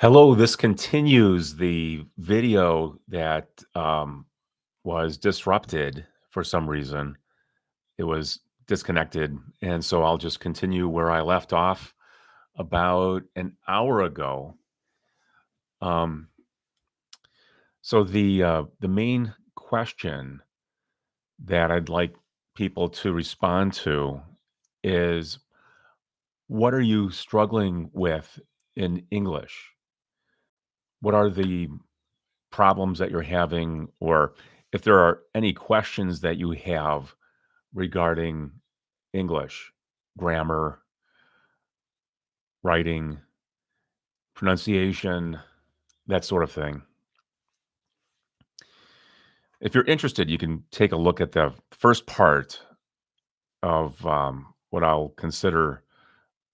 Hello, this continues the video that was disrupted for some reason. It was disconnected. And so I'll just continue where I left off about an hour ago. Um, so the main question that I'd like people to respond to is, what are you struggling with in English? What are the problems that you're having, or if there are any questions that you have regarding English, grammar, writing, pronunciation, that sort of thing. If you're interested, you can take a look at the first part of what I'll consider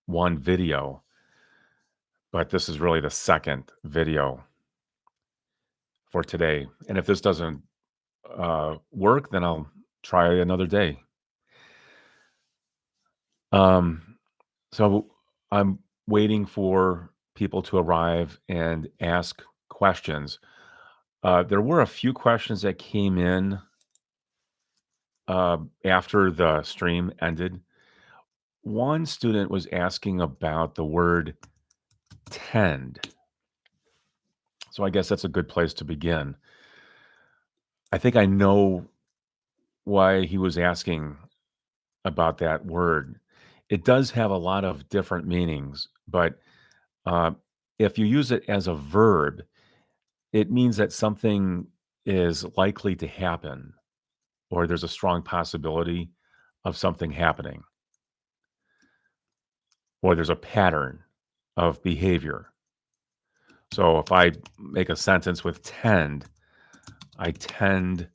one video, but this is really the second video for today. And if this doesn't work, then I'll try another day. Um, So I'm waiting for people to arrive and ask questions. There were a few questions that came in after the stream ended. One student was asking about the word tend. So I guess that's a good place to begin. I think I know why he was asking about that word. It does have a lot of different meanings, but uh, if you use it as a verb, it means that something is likely to happen, or there's a strong possibility of something happening, or there's a pattern of behavior. So if I make a sentence with tend, I tend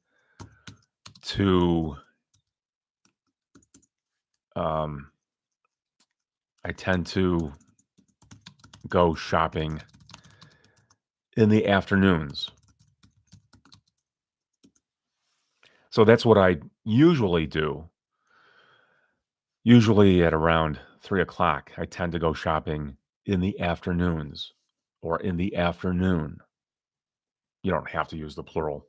to um, I tend to go shopping in the afternoons. So that's what I usually do. Usually at around 3 o'clock, I tend to go shopping in the afternoons or in the afternoon. You don't have to use the plural.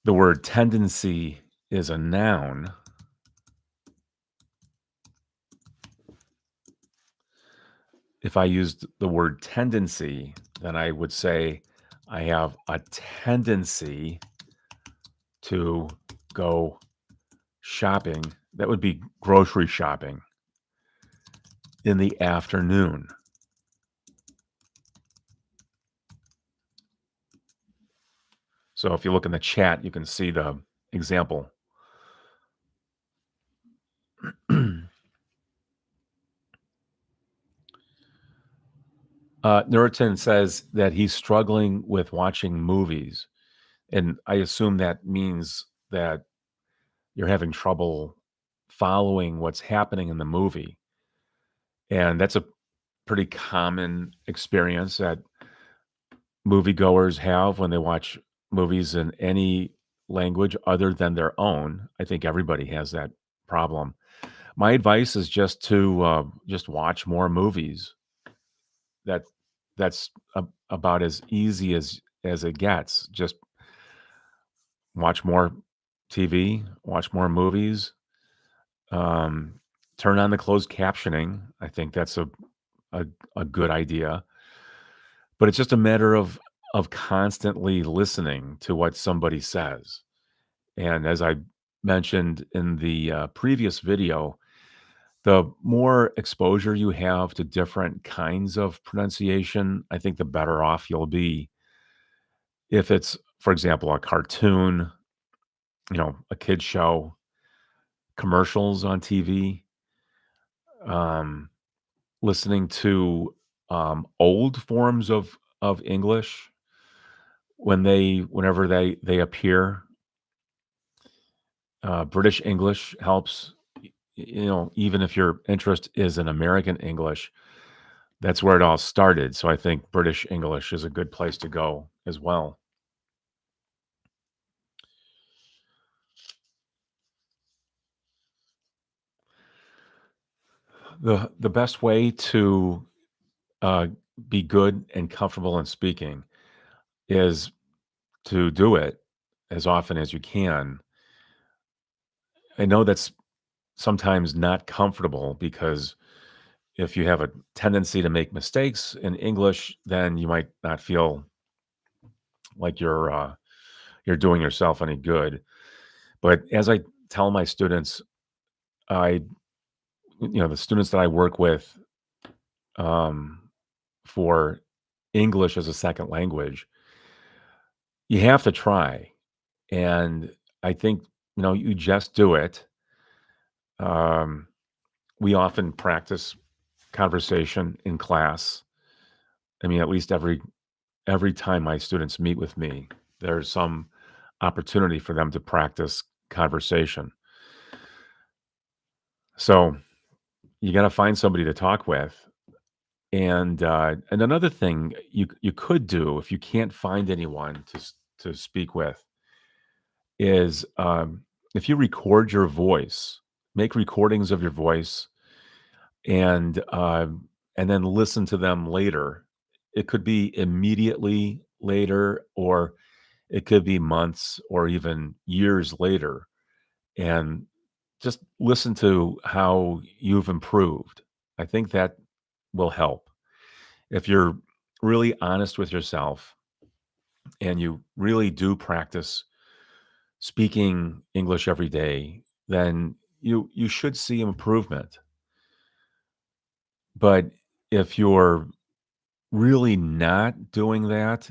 The word tendency is a noun. If I used the word tendency, then I would say I have a tendency to go shopping. That would be grocery shopping in the afternoon. So if you look in the chat, you can see the example. Nuritan says that he's struggling with watching movies. And I assume that means that you're having trouble following what's happening in the movie. And that's a pretty common experience that moviegoers have when they watch movies in any language other than their own. I think everybody has that problem. My advice is just watch more movies. That that's about as easy as it gets. Just watch more TV, watch more movies, um, turn on the closed captioning. I think that's a, a good idea. But it's just a matter of constantly listening to what somebody says. And as I mentioned in the previous video, the more exposure you have to different kinds of pronunciation, I think the better off you'll be. If it's, for example, a cartoon, a kid show, commercials on TV, um, listening to old forms of English whenever they appear. British English helps. Even if your interest is in American English, that's where it all started. So I think British English is a good place to go as well. The best way to uh, be good and comfortable in speaking is to do it as often as you can. I know that's sometimes not comfortable because if you have a tendency to make mistakes in English, then you might not feel like you're doing yourself any good. But as I tell my students, I the students that I work with um, for English as a second language, you have to try. And I think, you just do it. Um, we often practice conversation in class. I mean, at least every time my students meet with me, there's some opportunity for them to practice conversation. So you got to find somebody to talk with. And another thing you could do if you can't find anyone to speak with is, if you record your voice, make recordings of your voice, and then listen to them later. It could be immediately later, or it could be months or even years later, and just listen to how you've improved. I think that will help. If you're really honest with yourself and you really do practice speaking English every day, then you should see improvement. But if you're really not doing that,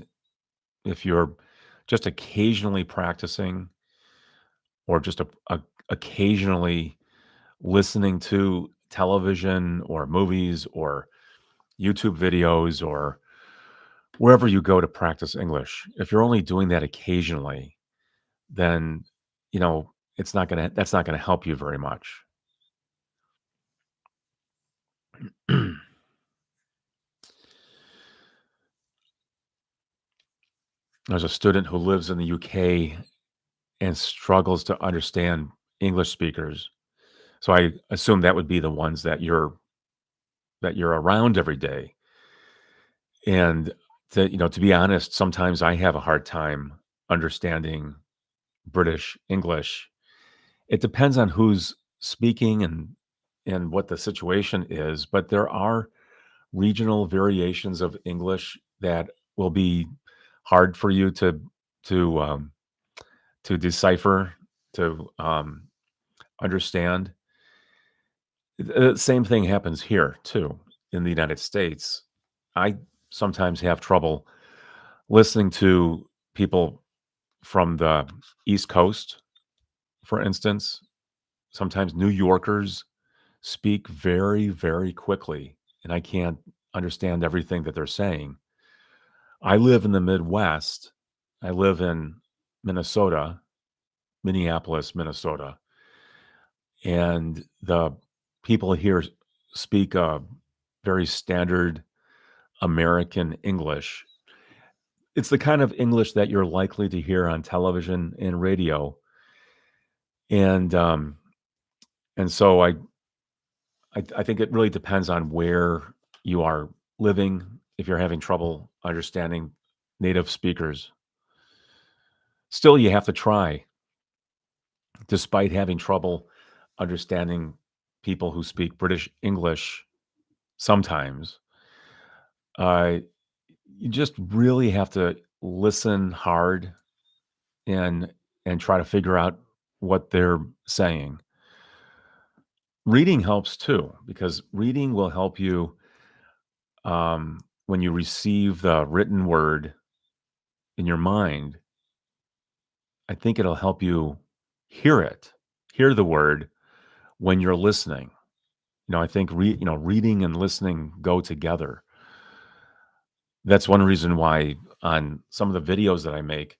if you're just occasionally practicing or just occasionally listening to television or movies or YouTube videos or wherever you go to practice English, if you're only doing that occasionally, then that's not gonna help you very much. There's a student who lives in the UK and struggles to understand English speakers. So I assume that would be the ones that you're around every day. And to be honest, sometimes I have a hard time understanding British English. It depends on who's speaking and what the situation is, but there are regional variations of English that will be hard for you to decipher, to understand. Same thing happens here too in the United States. I sometimes have trouble listening to people from the East Coast, for instance. Sometimes New Yorkers speak very, very quickly, and I can't understand everything that they're saying. I live in the Midwest. I live in Minnesota, Minneapolis, Minnesota, and the people here speak a very standard American English. It's the kind of English that you're likely to hear on television and radio, and so I think it really depends on where you are living. If you're having trouble understanding native speakers, still you have to try, despite having trouble understanding people who speak British English. Sometimes uh, you just really have to listen hard and try to figure out what they're saying. Reading helps too, because reading will help you, when you receive the written word in your mind. I think it'll help you hear the word when you're listening. I think reading and listening go together. That's one reason why on some of the videos that I make,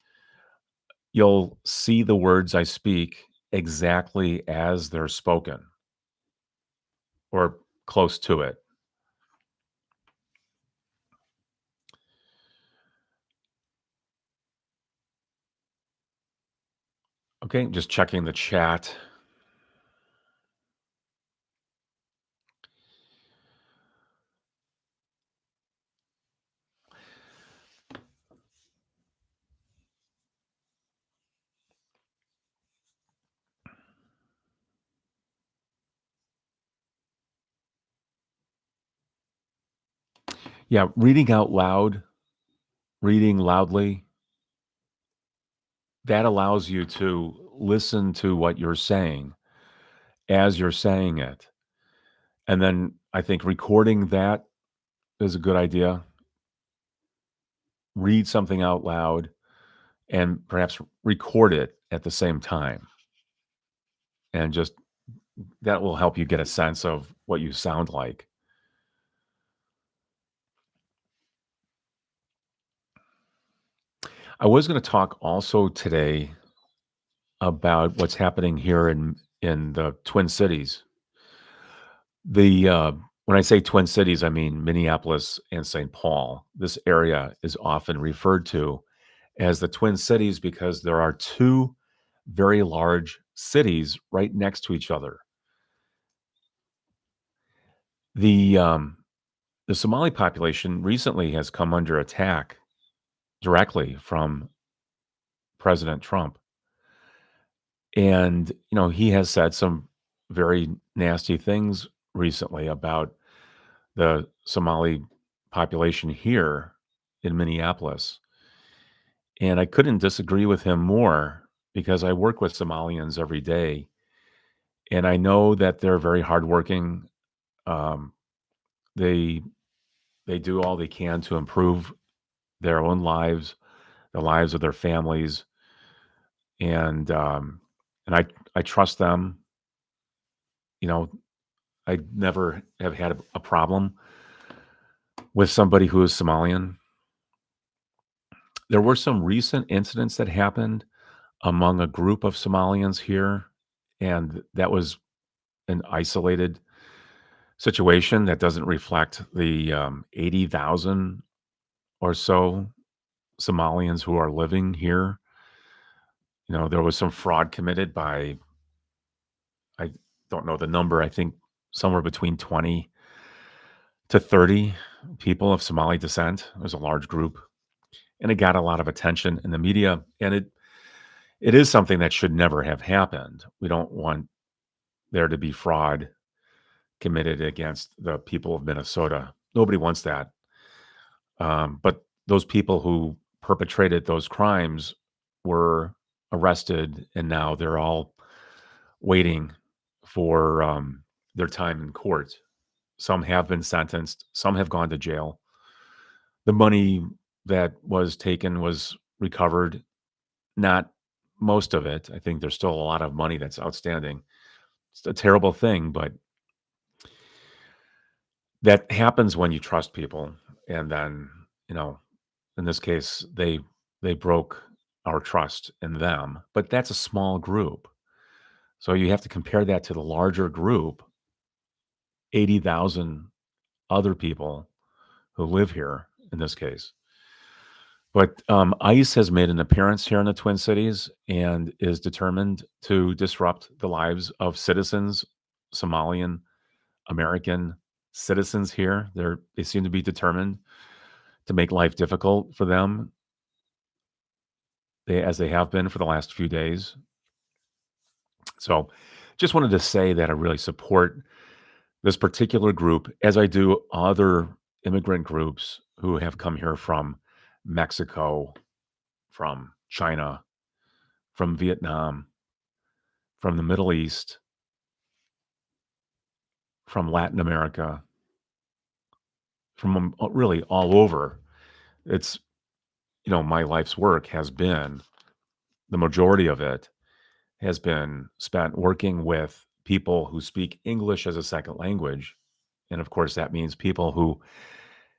you'll see the words I speak exactly as they're spoken or close to it. Okay, just checking the chat. Yeah, reading out loud, reading loudly, that allows you to listen to what you're saying as you're saying it. And then I think recording that is a good idea. Read something out loud and perhaps record it at the same time. And just that will help you get a sense of what you sound like. I was going to talk also today about what's happening here in the Twin Cities. When I say Twin Cities, I mean Minneapolis and St. Paul. This area is often referred to as the Twin Cities because there are two very large cities right next to each other. The um, the Somali population recently has come under attack directly from President Trump, and he has said some very nasty things recently about the Somali population here in Minneapolis. And I couldn't disagree with him more because I work with Somalians every day. And I know that they're very hardworking. Um, they they do all they can to improve their own lives, the lives of their families, and I trust them. You know, I never have had a problem with somebody who is Somalian. There were some recent incidents that happened among a group of Somalians here, and that was an isolated situation that doesn't reflect the 80,000 or so Somalians who are living here. There was some fraud committed by, I don't know the number, I think somewhere between 20 to 30 people of Somali descent. It was a large group, and it got a lot of attention in the media, and it is something that should never have happened. We don't want there to be fraud committed against the people of Minnesota. Nobody wants that. But those people who perpetrated those crimes were arrested, and now they're all waiting for their time in court. Some have been sentenced, some have gone to jail. The money that was taken was recovered, not most of it. I think there's still a lot of money that's outstanding. It's a terrible thing, but that happens when you trust people. And then, you know, in this case, they broke our trust in them, but that's a small group. So you have to compare that to the larger group, 80,000 other people who live here in this case. But ICE has made an appearance here in the Twin Cities and is determined to disrupt the lives of citizens, Somalian American citizens here. They seem to be determined to make life difficult for them, as they have been for the last few days. So, just wanted to say that I really support this particular group, as I do other immigrant groups who have come here from Mexico, from China, from Vietnam, from the Middle East, from Latin America, from really all over. It's, my life's work has been, the majority of it has been spent working with people who speak English as a second language. And of course, that means people who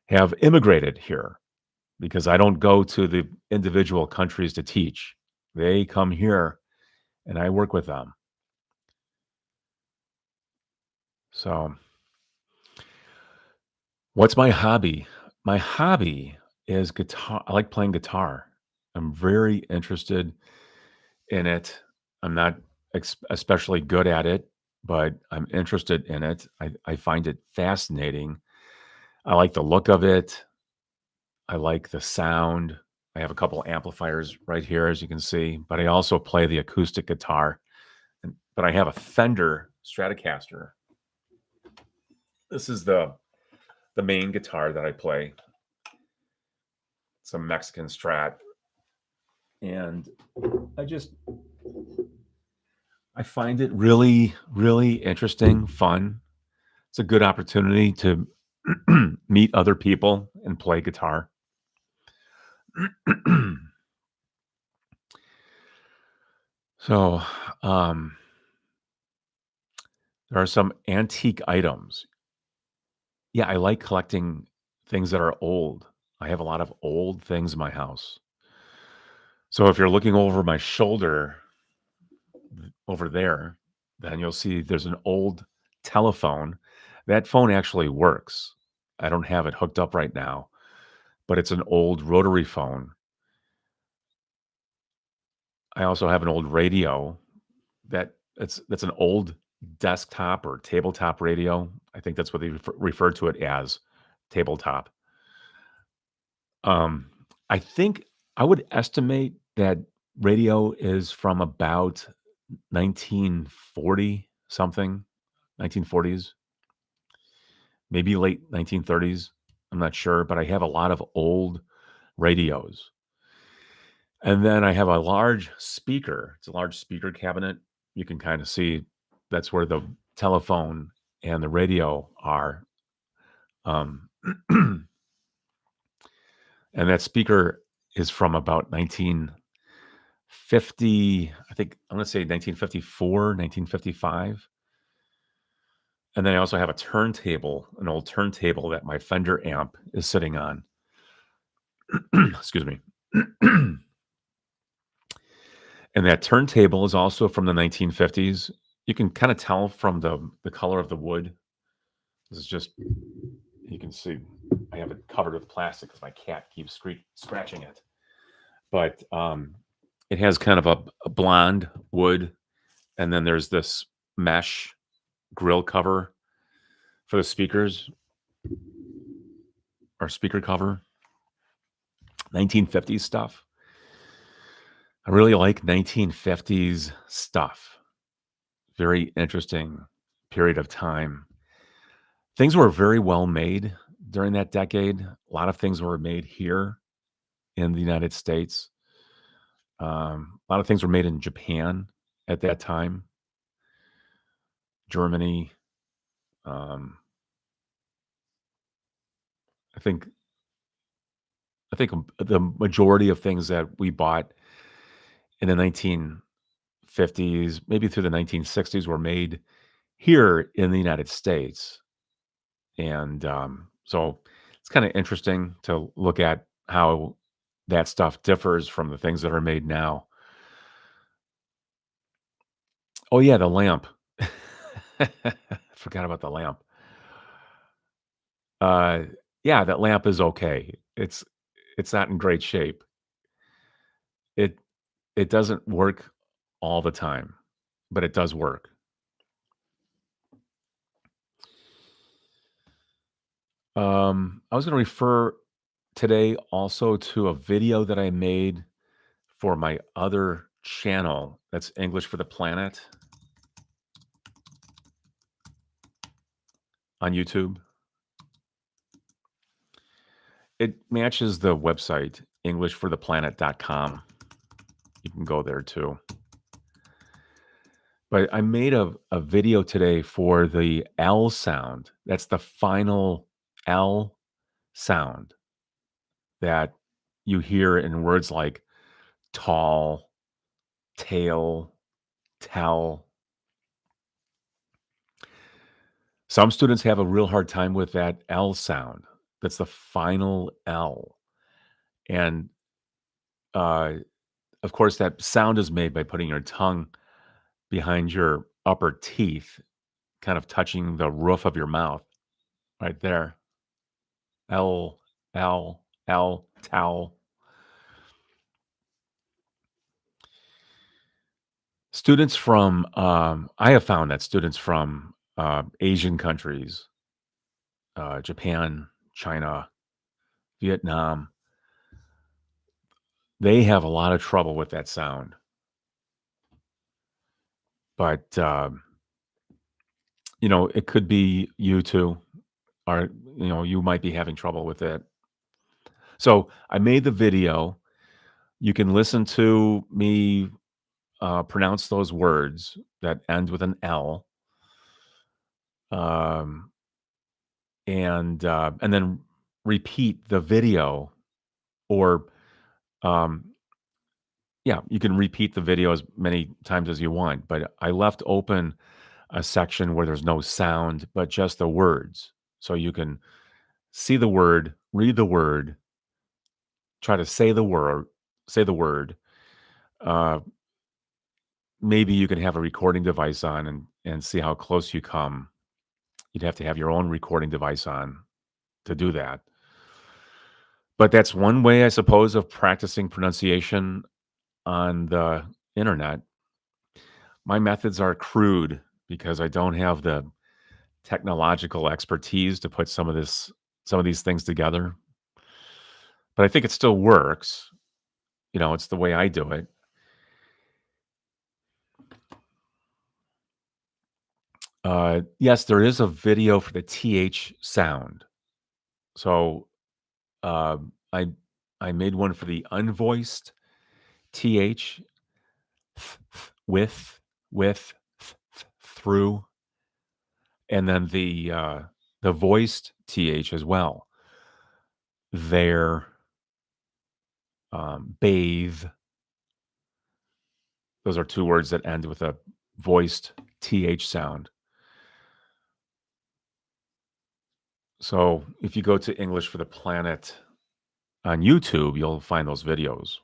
have immigrated here because I don't go to the individual countries to teach. They come here and I work with them. So, what's my hobby? My hobby is guitar. I like playing guitar. I'm very interested in it. I'm not especially good at it, but I'm interested in it. I find it fascinating. I like the look of it. I like the sound. I have a couple amplifiers right here, as you can see, but I also play the acoustic guitar. But I have a Fender Stratocaster. This is the the main guitar that I play. It's a Mexican Strat, and I just I find it really, really interesting, fun. It's a good opportunity to meet other people and play guitar. So, um, there are some antique items. Yeah, I like collecting things that are old. I have a lot of old things in my house. So if you're looking over my shoulder over there, then you'll see there's an old telephone. That phone actually works. I don't have it hooked up right now, but it's an old rotary phone. I also have an old radio that's an old desktop or tabletop radio. I think that's what they refer to it as, tabletop. Um, I think I would estimate that radio is from about 1940 something, 1940s, maybe late 1930s. I'm not sure, but I have a lot of old radios. And then I have a large speaker. It's a large speaker cabinet. You can kind of see that's where the telephone and the radio are. Um, and that speaker is from about 1950, I think I'm going to say 1954, 1955. And then I also have a turntable, an old turntable that my Fender amp is sitting on. Excuse me. And that turntable is also from the 1950s. You can kind of tell from the color of the wood. This is just you can see I have it covered with plastic because my cat keeps scratching it. But it has kind of a blonde wood, and then there's this mesh grill cover for the speakers or speaker cover. 1950s stuff. I really like 1950s stuff. Very interesting period of time. Things were very well made during that decade. A lot of things were made here in the United States. A lot of things were made in Japan at that time, Germany. Um, I think the majority of things that we bought in the 1950s, maybe through the 1960s, were made here in the United States. And so it's kind of interesting to look at how that stuff differs from the things that are made now. Oh yeah, the lamp. Forgot about the lamp. Uh, yeah, that lamp is okay. It's not in great shape. It it doesn't work all the time, but it does work. I was going to refer today also to a video that I made for my other channel. That's English for the Planet on YouTube. It matches the website englishfortheplanet.com. You can go there too. But I made a video today for the L sound. That's the final L sound that you hear in words like tall, tail, tell. Some students have a real hard time with that L sound. That's the final L. And uh, of course, that sound is made by putting your tongue behind your upper teeth, kind of touching the roof of your mouth right there. L, L, L, towel. Students from, I have found that students from Asian countries, Japan, China, Vietnam, they have a lot of trouble with that sound. But, it could be you too. are you might be having trouble with it. So I made the video. You can listen to me pronounce those words that end with an L, um, and then repeat the video, or um, yeah, you can repeat the video as many times as you want. But I left open a section where there's no sound, but just the words, so you can see the word, read the word, try to say the word. Uh, Maybe you can have a recording device on and see how close you come. You'd have to have your own recording device on to do that. But that's one way, I suppose, of practicing pronunciation on the internet. My methods are crude because I don't have the technological expertise to put some of these things together. But I think it still works. It's the way I do it. Yes, there is a video for the TH sound. So I made one for the unvoiced TH, with, through, and then the voiced TH as well. There, bathe. Those are two words that end with a voiced TH sound. So if you go to English for the Planet on YouTube, you'll find those videos.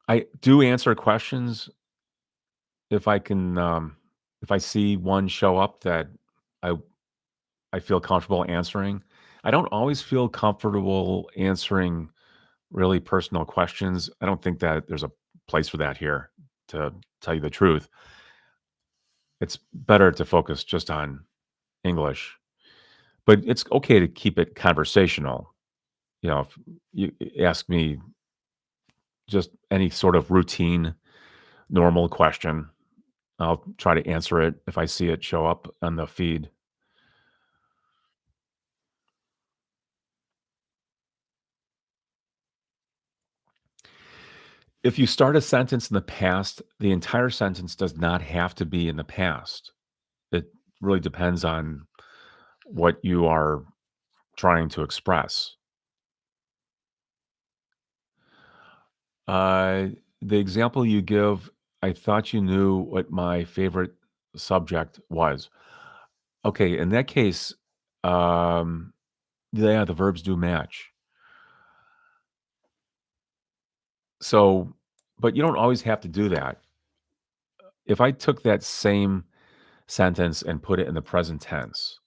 I do answer questions if I can, if I see one show up that I I feel comfortable answering. I don't always feel comfortable answering really personal questions. I don't think that there's a place for that here, to tell you the truth. It's better to focus just on English, but it's okay to keep it conversational. If you ask me just any sort of routine, normal question, I'll try to answer it if I see it show up on the feed. If you start a sentence in the past, the entire sentence does not have to be in the past. It really depends on what you are trying to express. Uh, the example you give, I thought you knew what my favorite subject was. Okay, in that case, um, yeah, the verbs do match. So, but you don't always have to do that. If I took that same sentence and put it in the present tense,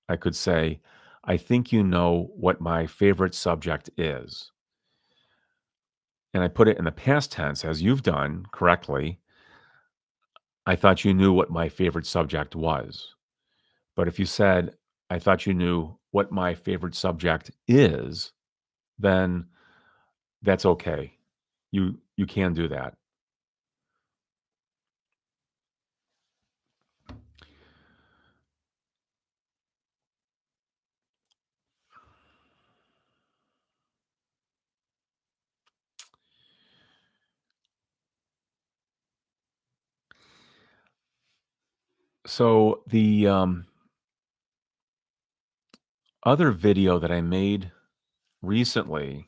I could say, I think you know what my favorite subject is. And I put it in the past tense, as you've done correctly. I thought you knew what my favorite subject was. But if you said, I thought you knew what my favorite subject is, then that's okay. You can do that. So the other video that I made recently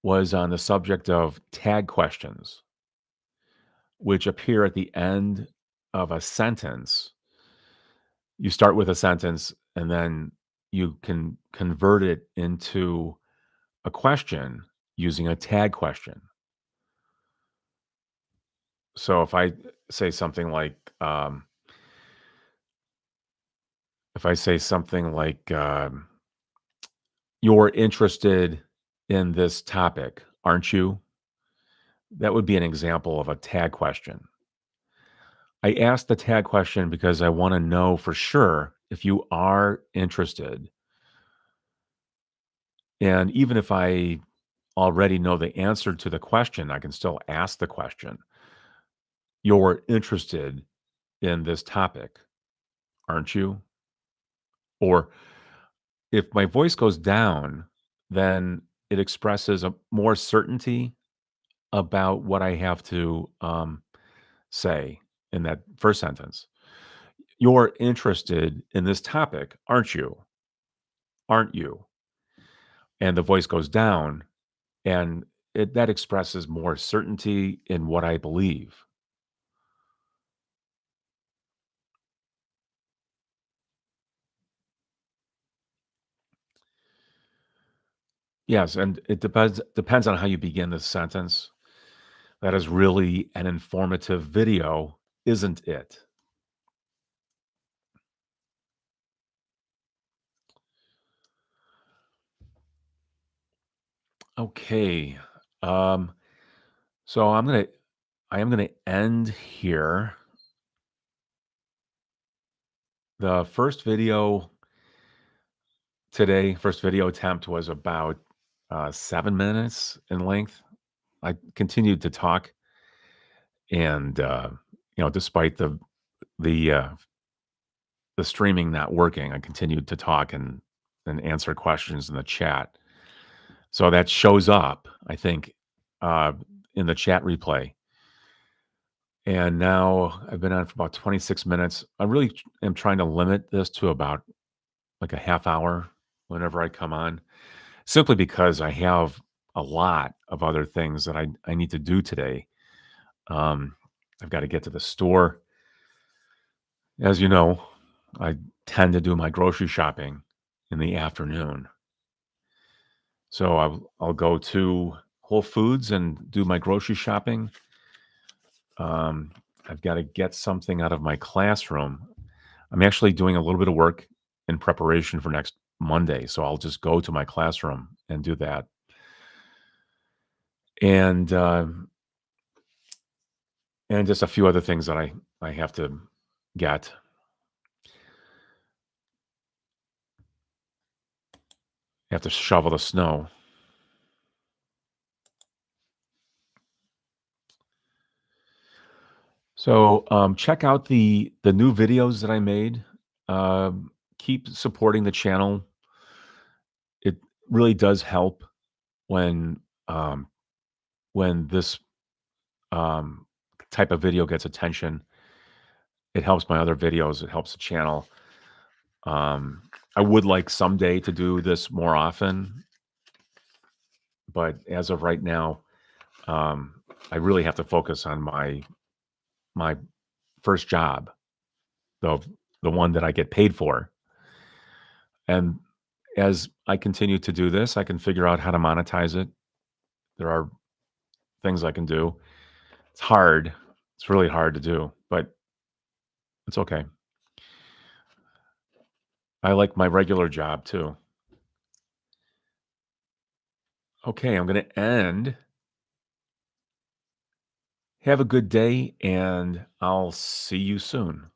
was on the subject of tag questions, which appear at the end of a sentence. You start with a sentence and then you can convert it into a question using a tag question. So if I say something like, if I say something like, "You're interested in this topic, aren't you?" That would be an example of a tag question. I asked the tag question because I want to know for sure if you are interested. And even if I already know the answer to the question, I can still ask the question. You're interested in this topic. aren't you? Or if my voice goes down, then it expresses a more certainty about what I have to say in that first sentence. You're interested in this topic, aren't you? Aren't you? And the voice goes down, and that expresses more certainty in what I believe. Yes, and it depends on how you begin the sentence. That is really an informative video, isn't it? Okay. Um, so I am gonna end here. The first video attempt was about 7 minutes in length. I continued to talk, and despite the uh, the streaming not working, I continued to talk and answer questions in the chat. So that shows up, I think, uh, in the chat replay. And now I've been on for about 26 minutes. I really am trying to limit this to about like a half hour whenever I come on, simply because I have a lot of other things that I need to do today. Um, I've got to get to the store. As you know, I tend to do my grocery shopping in the afternoon. So I'll go to Whole Foods and do my grocery shopping. Um, I've got to get something out of my classroom. I'm actually doing a little bit of work in preparation for next Monday, so I'll just go to my classroom and do that. And and just a few other things that I have to get. I have to shovel the snow. So check out the new videos that I made. Keep supporting the channel. It really does help when um, when this um, type of video gets attention. It helps my other videos. It helps the channel. Um, I would like someday to do this more often, but as of right now, um, I really have to focus on my first job, the the one that I get paid for. And as I continue to do this, I can figure out how to monetize it. There are things I can do. It's hard. It's really hard to do, but it's okay. I like my regular job too. Okay, I'm going to end. Have a good day, and I'll see you soon.